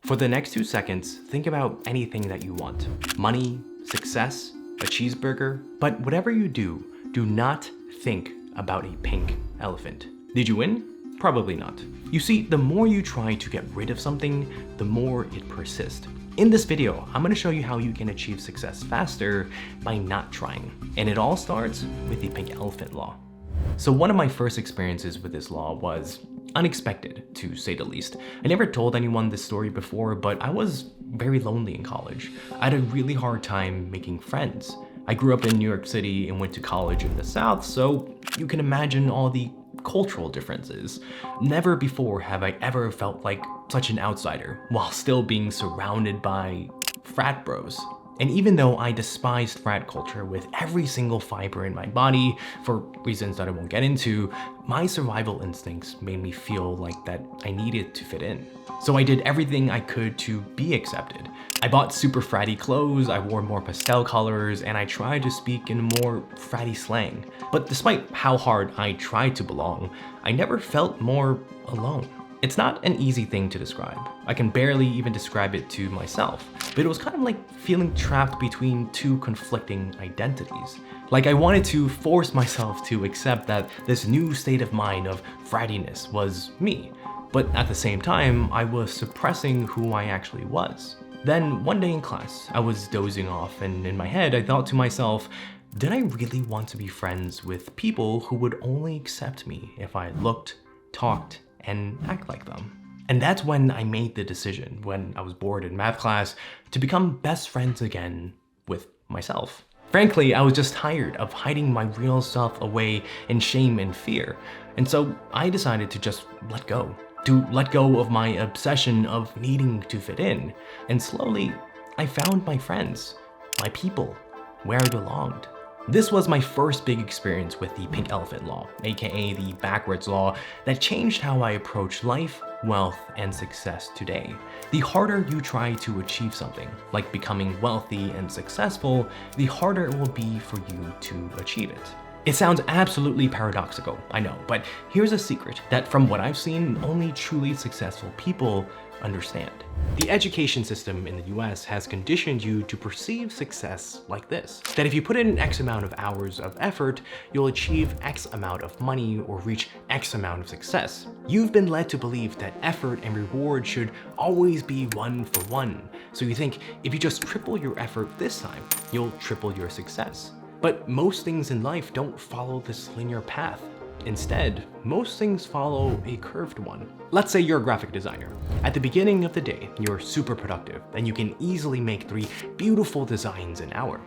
For the next 2 seconds, think about anything that you want. Money, success, a cheeseburger, but whatever you do not think about a pink elephant. Did you win? Probably not. You see, the more you try to get rid of something, the more it persists. In this video, I'm going to show you how you can achieve success faster by not trying. And it all starts with the pink elephant law. So one of my first experiences with this law was unexpected, to say the least. I never told anyone this story before, but I was very lonely in college. I had a really hard time making friends. I grew up in New York City and went to college in the South, so you can imagine all the cultural differences. Never before have I ever felt like such an outsider while still being surrounded by frat bros. And even though I despised frat culture with every single fiber in my body, for reasons that I won't get into, my survival instincts made me feel like that I needed to fit in. So I did everything I could to be accepted. I bought super fratty clothes, I wore more pastel colors, and I tried to speak in more fratty slang. But despite how hard I tried to belong, I never felt more alone. It's not an easy thing to describe. I can barely even describe it to myself, but it was kind of like feeling trapped between two conflicting identities. Like I wanted to force myself to accept that this new state of mind of frattiness was me, but at the same time, I was suppressing who I actually was. Then one day in class, I was dozing off, and in my head, I thought to myself, did I really want to be friends with people who would only accept me if I looked, talked, and act like them? And that's when I made the decision, when I was bored in math class, to become best friends again with myself. Frankly, I was just tired of hiding my real self away in shame and fear. And so I decided to just let go of my obsession of needing to fit in. And slowly, I found my friends, my people, where I belonged. This was my first big experience with the pink elephant law, aka the backwards law, that changed how I approach life, wealth, and success today. The harder you try to achieve something, like becoming wealthy and successful, the harder it will be for you to achieve it. It sounds absolutely paradoxical, I know, but here's a secret that from what I've seen, only truly successful people understand. The education system in the US has conditioned you to perceive success like this: that if you put in X amount of hours of effort, you'll achieve X amount of money or reach X amount of success. You've been led to believe that effort and reward should always be 1 for 1. So you think if you just triple your effort this time, you'll triple your success. But most things in life don't follow this linear path. Instead, most things follow a curved one. Let's say you're a graphic designer. At the beginning of the day, you're super productive and you can easily make 3 beautiful designs an hour.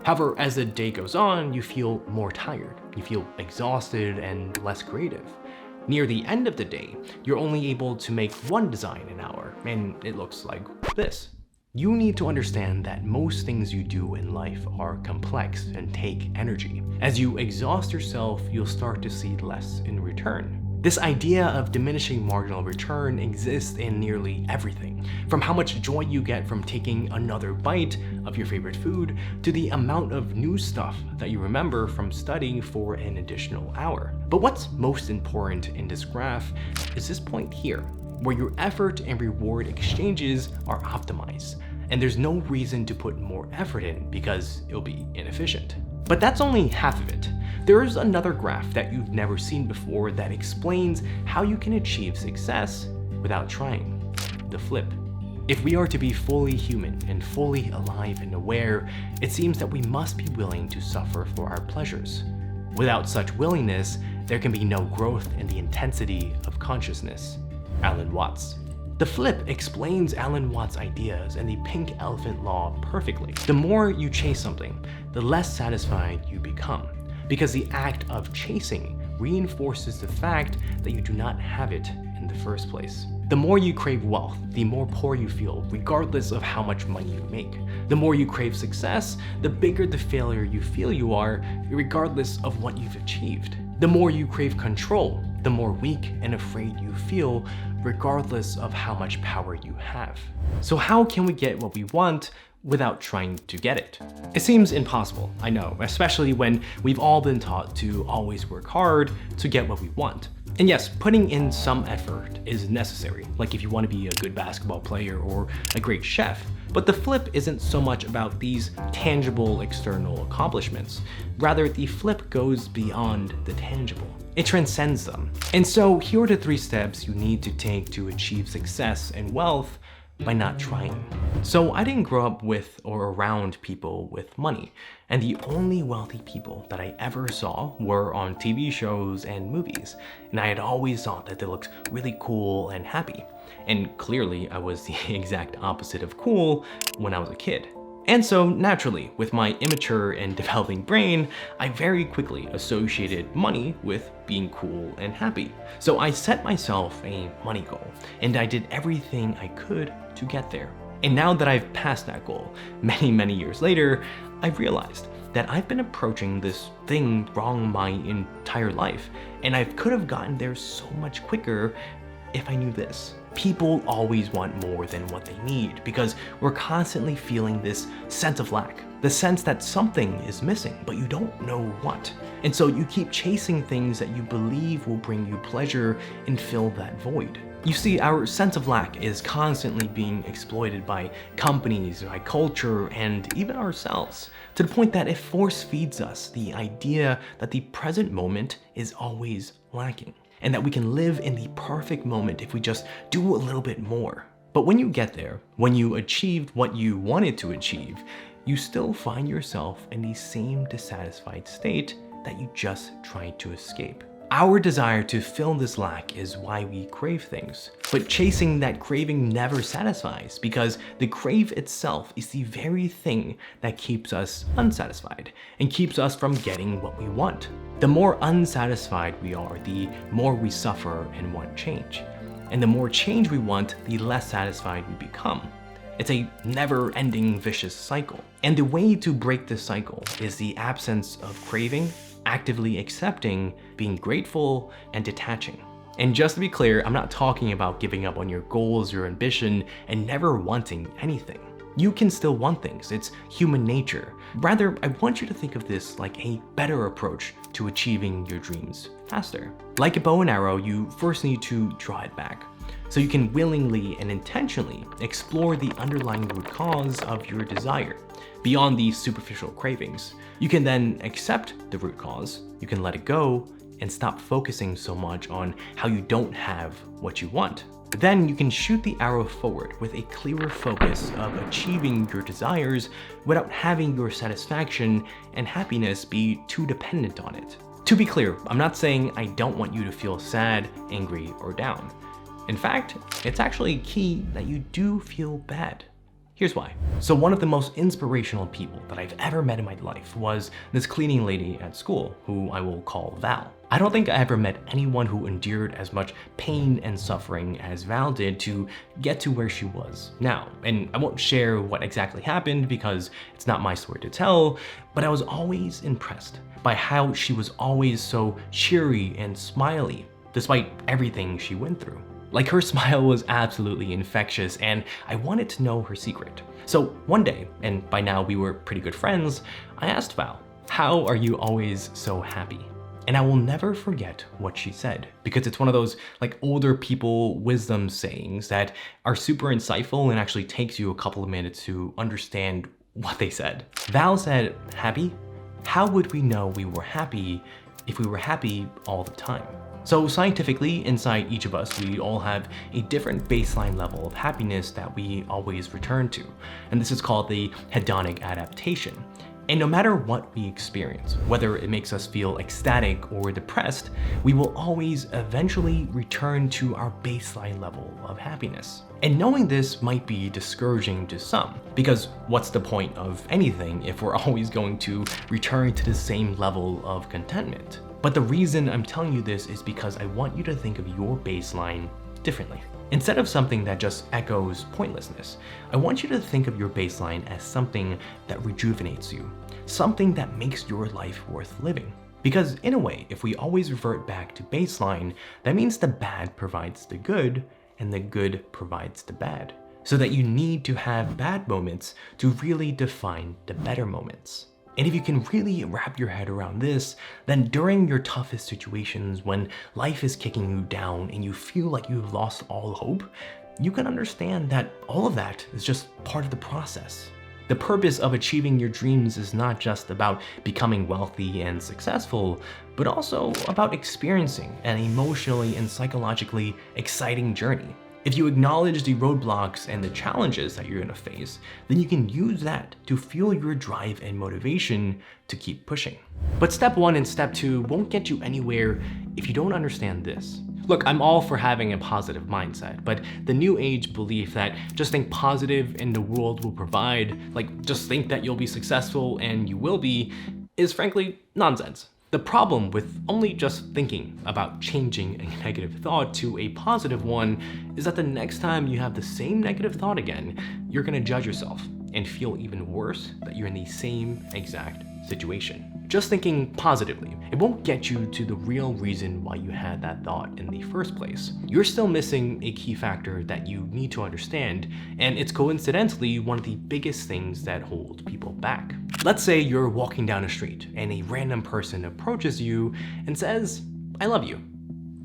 However, as the day goes on, you feel more tired, you feel exhausted and less creative. Near the end of the day, you're only able to make 1 design an hour, and it looks like this. You need to understand that most things you do in life are complex and take energy. As you exhaust yourself, you'll start to see less in return. This idea of diminishing marginal return exists in nearly everything, from how much joy you get from taking another bite of your favorite food, to the amount of new stuff that you remember from studying for an additional hour. But what's most important in this graph is this point here, where your effort and reward exchanges are optimized, and there's no reason to put more effort in because it'll be inefficient. But that's only half of it. There's another graph that you've never seen before that explains how you can achieve success without trying. The flip. If we are to be fully human and fully alive and aware, it seems that we must be willing to suffer for our pleasures. Without such willingness, there can be no growth in the intensity of consciousness. Alan Watts. The flip explains Alan Watts' ideas and the pink elephant law perfectly. The more you chase something, the less satisfied you become, because the act of chasing reinforces the fact that you do not have it in the first place. The more you crave wealth, the more poor you feel, regardless of how much money you make. The more you crave success, the bigger the failure you feel you are, regardless of what you've achieved. The more you crave control, the more weak and afraid you feel, regardless of how much power you have. So how can we get what we want without trying to get it? It seems impossible, I know, especially when we've all been taught to always work hard to get what we want. And yes, putting in some effort is necessary, like if you want to be a good basketball player or a great chef. But the flip isn't so much about these tangible external accomplishments. Rather, the flip goes beyond the tangible. It transcends them. And so here are the 3 steps you need to take to achieve success and wealth by not trying. So I didn't grow up with or around people with money, and the only wealthy people that I ever saw were on TV shows and movies, and I had always thought that they looked really cool and happy. And clearly I was the exact opposite of cool when I was a kid. And so naturally, with my immature and developing brain, I very quickly associated money with being cool and happy. So I set myself a money goal, and I did everything I could to get there. And now that I've passed that goal, many years later, I've realized that I've been approaching this thing wrong my entire life, and I could have gotten there so much quicker if I knew this. People always want more than what they need because we're constantly feeling this sense of lack, the sense that something is missing, but you don't know what. And so you keep chasing things that you believe will bring you pleasure and fill that void. You see, our sense of lack is constantly being exploited by companies, by culture, and even ourselves, to the point that it force feeds us the idea that the present moment is always lacking, and that we can live in the perfect moment if we just do a little bit more. But when you get there, when you achieved what you wanted to achieve, you still find yourself in the same dissatisfied state that you just tried to escape. Our desire to fill this lack is why we crave things. But chasing that craving never satisfies because the crave itself is the very thing that keeps us unsatisfied and keeps us from getting what we want. The more unsatisfied we are, the more we suffer and want change. And the more change we want, the less satisfied we become. It's a never-ending vicious cycle. And the way to break this cycle is the absence of craving, actively accepting, being grateful, and detaching. And just to be clear, I'm not talking about giving up on your goals, your ambition, and never wanting anything. You can still want things, it's human nature. Rather, I want you to think of this like a better approach to achieving your dreams faster. Like a bow and arrow, you first need to draw it back, so you can willingly and intentionally explore the underlying root cause of your desire, beyond these superficial cravings. You can then accept the root cause, you can let it go, and stop focusing so much on how you don't have what you want. Then you can shoot the arrow forward with a clearer focus of achieving your desires without having your satisfaction and happiness be too dependent on it. To be clear, I'm not saying I don't want you to feel sad, angry, or down. In fact, it's actually key that you do feel bad. Here's why. So one of the most inspirational people that I've ever met in my life was this cleaning lady at school, who I will call Val. I don't think I ever met anyone who endured as much pain and suffering as Val did to get to where she was now. And I won't share what exactly happened because it's not my story to tell, but I was always impressed by how she was always so cheery and smiley, despite everything she went through. Like, her smile was absolutely infectious, and I wanted to know her secret. So one day, and by now we were pretty good friends, I asked Val, "How are you always so happy?" And I will never forget what she said, because it's one of those like older people wisdom sayings that are super insightful and actually takes you a couple of minutes to understand what they said. Val said, "Happy? How would we know we were happy if we were happy all the time?" So scientifically, inside each of us, we all have a different baseline level of happiness that we always return to. And this is called the hedonic adaptation. And no matter what we experience, whether it makes us feel ecstatic or depressed, we will always eventually return to our baseline level of happiness. And knowing this might be discouraging to some, because what's the point of anything if we're always going to return to the same level of contentment? But the reason I'm telling you this is because I want you to think of your baseline differently. Instead of something that just echoes pointlessness, I want you to think of your baseline as something that rejuvenates you, something that makes your life worth living. Because in a way, if we always revert back to baseline, that means the bad provides the good and the good provides the bad. So that you need to have bad moments to really define the better moments. And if you can really wrap your head around this, then during your toughest situations, when life is kicking you down and you feel like you've lost all hope, you can understand that all of that is just part of the process. The purpose of achieving your dreams is not just about becoming wealthy and successful, but also about experiencing an emotionally and psychologically exciting journey. If you acknowledge the roadblocks and the challenges that you're gonna face, then you can use that to fuel your drive and motivation to keep pushing. But step 1 and step 2 won't get you anywhere if you don't understand this. Look, I'm all for having a positive mindset, but the new age belief that just think positive and the world will provide, like just think that you'll be successful and you will be, is frankly nonsense. The problem with only just thinking about changing a negative thought to a positive one is that the next time you have the same negative thought again, you're gonna judge yourself and feel even worse that you're in the same exact situation. Just thinking positively, it won't get you to the real reason why you had that thought in the first place. You're still missing a key factor that you need to understand, and it's coincidentally one of the biggest things that hold people back. Let's say you're walking down a street and a random person approaches you and says, "I love you."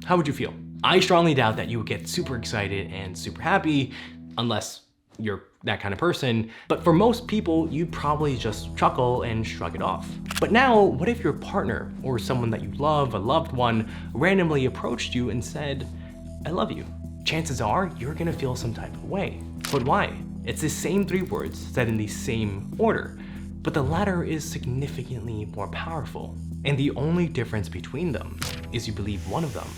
How would you feel? I strongly doubt that you would get super excited and super happy, unless you're that kind of person, but for most people, you'd probably just chuckle and shrug it off. But now, what if your partner or someone that you love, a loved one, randomly approached you and said, "I love you"? Chances are you're gonna feel some type of way. But why? It's the same 3 words said in the same order, but the latter is significantly more powerful. And the only difference between them is you believe one of them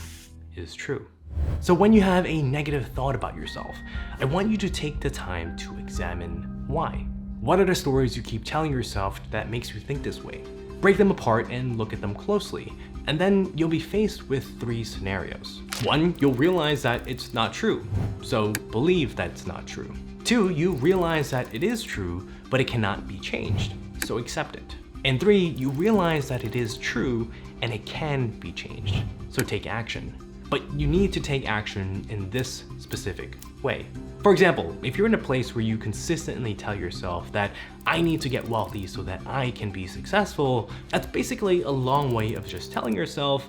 is true. So when you have a negative thought about yourself, I want you to take the time to examine why. What are the stories you keep telling yourself that makes you think this way? Break them apart and look at them closely, and then you'll be faced with 3 scenarios. 1, you'll realize that it's not true, so believe that it's not true. 2, you realize that it is true, but it cannot be changed, so accept it. And 3, you realize that it is true and it can be changed, so take action. But you need to take action in this specific way. For example, if you're in a place where you consistently tell yourself that I need to get wealthy so that I can be successful, that's basically a long way of just telling yourself,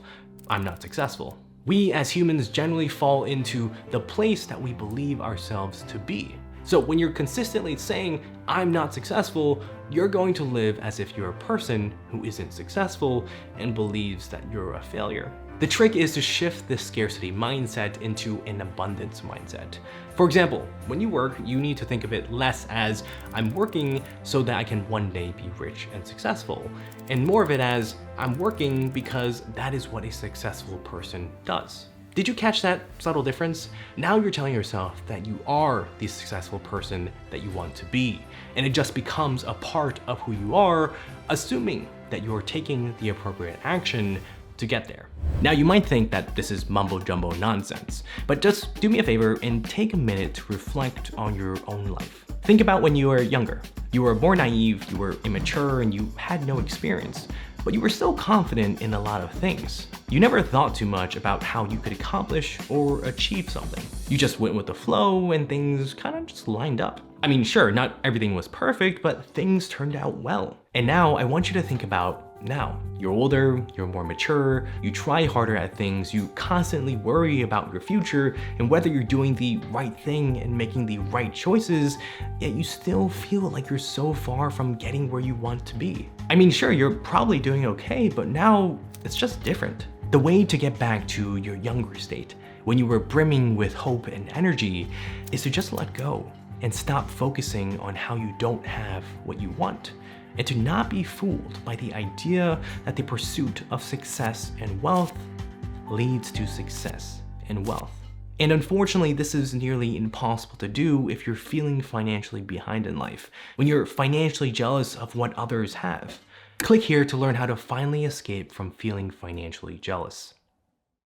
I'm not successful. We as humans generally fall into the place that we believe ourselves to be. So when you're consistently saying, I'm not successful, you're going to live as if you're a person who isn't successful and believes that you're a failure. The trick is to shift this scarcity mindset into an abundance mindset. For example, when you work, you need to think of it less as I'm working so that I can one day be rich and successful, and more of it as I'm working because that is what a successful person does. Did you catch that subtle difference? Now you're telling yourself that you are the successful person that you want to be, and it just becomes a part of who you are, assuming that you're taking the appropriate action to get there. Now you might think that this is mumbo jumbo nonsense, but just do me a favor and take a minute to reflect on your own life. Think about when you were younger. You were more naive, you were immature, and you had no experience, but you were still confident in a lot of things. You never thought too much about how you could accomplish or achieve something. You just went with the flow and things kind of just lined up. I mean, sure, not everything was perfect, but things turned out well. And now I want you to think about now. You're older, you're more mature, you try harder at things, you constantly worry about your future and whether you're doing the right thing and making the right choices, yet you still feel like you're so far from getting where you want to be. I mean, sure, you're probably doing okay, but now it's just different. The way to get back to your younger state, when you were brimming with hope and energy, is to just let go and stop focusing on how you don't have what you want, and to not be fooled by the idea that the pursuit of success and wealth leads to success and wealth. And unfortunately, this is nearly impossible to do if you're feeling financially behind in life, when you're financially jealous of what others have. Click here to learn how to finally escape from feeling financially jealous.